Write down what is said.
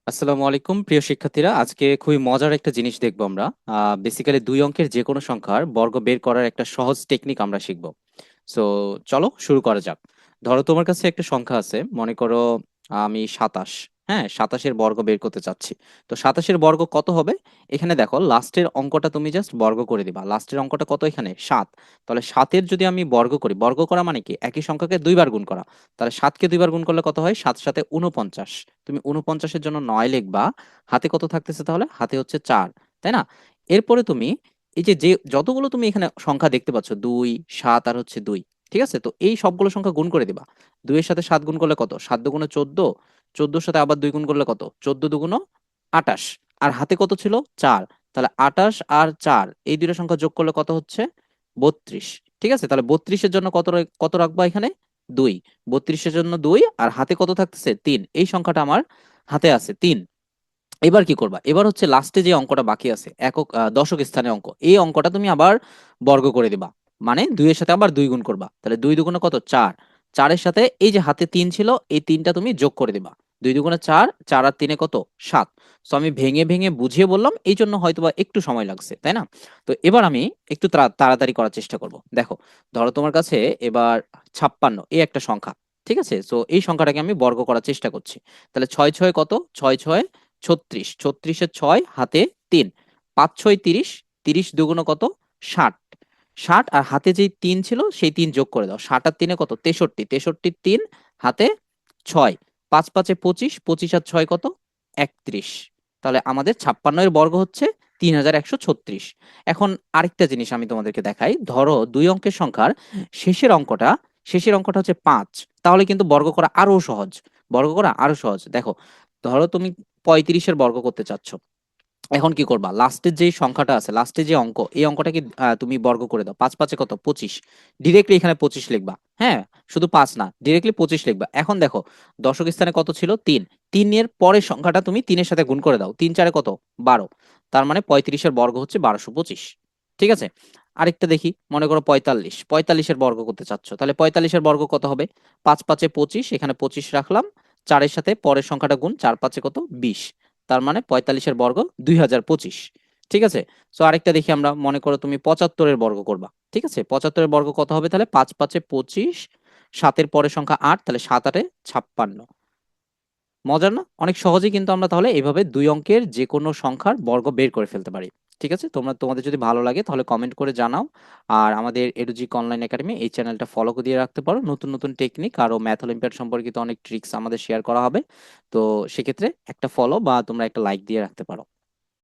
আসসালামু আলাইকুম প্রিয় শিক্ষার্থীরা, আজকে খুবই মজার একটা জিনিস দেখবো আমরা। বেসিক্যালি দুই অঙ্কের যে কোনো সংখ্যার বর্গ বের করার একটা সহজ টেকনিক আমরা শিখবো। সো চলো শুরু করা যাক। ধরো তোমার কাছে একটা সংখ্যা আছে, মনে করো আমি 27। হ্যাঁ, 27-এর বর্গ বের করতে চাচ্ছি। তো 27-এর বর্গ কত হবে? এখানে দেখো লাস্টের অঙ্কটা তুমি জাস্ট বর্গ করে দিবা। লাস্টের অঙ্কটা কত? এখানে 7। তাহলে 7-এর যদি আমি বর্গ করি, বর্গ করা মানে কি একই সংখ্যাকে দুইবার গুণ করা। তাহলে 7-কে দুইবার গুণ করলে কত হয়? 7 7 49। তুমি 49-এর জন্য 9 লিখবা। হাতে কত থাকতেছে? তাহলে হাতে হচ্ছে 4, তাই না? এরপরে তুমি এই যে যে যতগুলো তুমি এখানে সংখ্যা দেখতে পাচ্ছ, 2 7 আর হচ্ছে 2, ঠিক আছে? তো এই সবগুলো সংখ্যা গুণ করে দিবা। 2 এর সাথে 7 গুণ করলে কত? 7 দুগুণে 14, 14-র সাথে আবার 2 গুণ করলে কত? 14 দুগুণ 28। আর হাতে কত ছিল? 4। তাহলে 28 আর 4 এই দুইটা সংখ্যা যোগ করলে কত হচ্ছে? 32। ঠিক আছে, তাহলে 32-এর জন্য কত রাখবা এখানে? 2। 32-এর জন্য 2 আর হাতে কত থাকতেছে? 3। এই সংখ্যাটা আমার হাতে আছে 3। এবার কি করবা? এবার হচ্ছে লাস্টে যে অঙ্কটা বাকি আছে, একক দশক স্থানে অঙ্ক, এই অঙ্কটা তুমি আবার বর্গ করে দিবা। মানে 2 এর সাথে আবার 2 গুণ করবা। তাহলে 2 দুগুণে কত? 4। 4-এর সাথে এই যে হাতে 3 ছিল, এই 3টা তুমি যোগ করে দিবা। 2 দুগুণে 4, 4 আর 3-এ কত? 7। সো আমি ভেঙে ভেঙে বুঝিয়ে বললাম, এই জন্য হয়তোবা একটু সময় লাগছে, তাই না? তো এবার আমি একটু তাড়াতাড়ি করার চেষ্টা করব। দেখো, ধরো তোমার কাছে এবার 56 এই একটা সংখ্যা। ঠিক আছে, সো এই সংখ্যাটাকে আমি বর্গ করার চেষ্টা করছি। তাহলে 6 6 কত? 6 6 36। 36-এর 6 হাতে 3। 5 6 30। 30 দুগুণ কত? 60। 60 আর হাতে যেই 3 ছিল সেই 3 যোগ করে দাও। 60 আর 3-এ কত? 63। 63-র 3 হাতে 6। 5 5 25। 25 আর 6 কত? 31। তাহলে আমাদের 56-এর বর্গ হচ্ছে 3136। এখন আরেকটা জিনিস আমি তোমাদেরকে দেখাই। ধরো দুই অঙ্কের সংখ্যার শেষের অঙ্কটা হচ্ছে 5। তাহলে কিন্তু বর্গ করা আরো সহজ। বর্গ করা আরো সহজ। দেখো, ধরো তুমি 35-এর বর্গ করতে চাচ্ছ। এখন কি করবা? লাস্টের যে সংখ্যাটা আছে, লাস্টের যে অঙ্ক, এই অঙ্কটাকে তুমি বর্গ করে দাও। 5 5-এ কত? 25। ডিরেক্টলি এখানে 25 লিখবা। হ্যাঁ, শুধু 5 না, ডিরেক্টলি 25 লিখবা। এখন দেখো, দশক স্থানে কত ছিল? 3। 3 এর পরের সংখ্যাটা তুমি 3-এর সাথে গুণ করে দাও। 3 4-এ কত? 12। তার মানে 35-এর বর্গ হচ্ছে 1225। ঠিক আছে, আরেকটা দেখি। মনে করো 45। 45-এর বর্গ করতে চাচ্ছ, তাহলে 45-এর বর্গ কত হবে? 5 5-এ 25, এখানে 25 রাখলাম। 4-এর সাথে পরের সংখ্যাটা গুণ, 4 5-এ কত? 20। তার মানে 45-এর বর্গ 2025। ঠিক আছে, সো আরেকটা দেখি আমরা। মনে করো তুমি 75-এর বর্গ করবা। ঠিক আছে, 75-এর বর্গ কত হবে? তাহলে 5 5-এ 25, 7-এর পরের সংখ্যা 8, তাহলে 7 8-এ 56। মজার না? অনেক সহজেই কিন্তু আমরা তাহলে এভাবে দুই অঙ্কের যে কোনো সংখ্যার বর্গ বের করে ফেলতে পারি। ঠিক আছে, তোমাদের যদি ভালো লাগে তাহলে কমেন্ট করে জানাও। আর আমাদের এডুজিক অনলাইন একাডেমি এই চ্যানেলটা ফলো দিয়ে রাখতে পারো। নতুন নতুন টেকনিক আরো ম্যাথ অলিম্পিয়াড সম্পর্কিত অনেক ট্রিক্স আমাদের শেয়ার করা হবে। তো সেক্ষেত্রে একটা ফলো বা তোমরা একটা লাইক দিয়ে রাখতে পারো।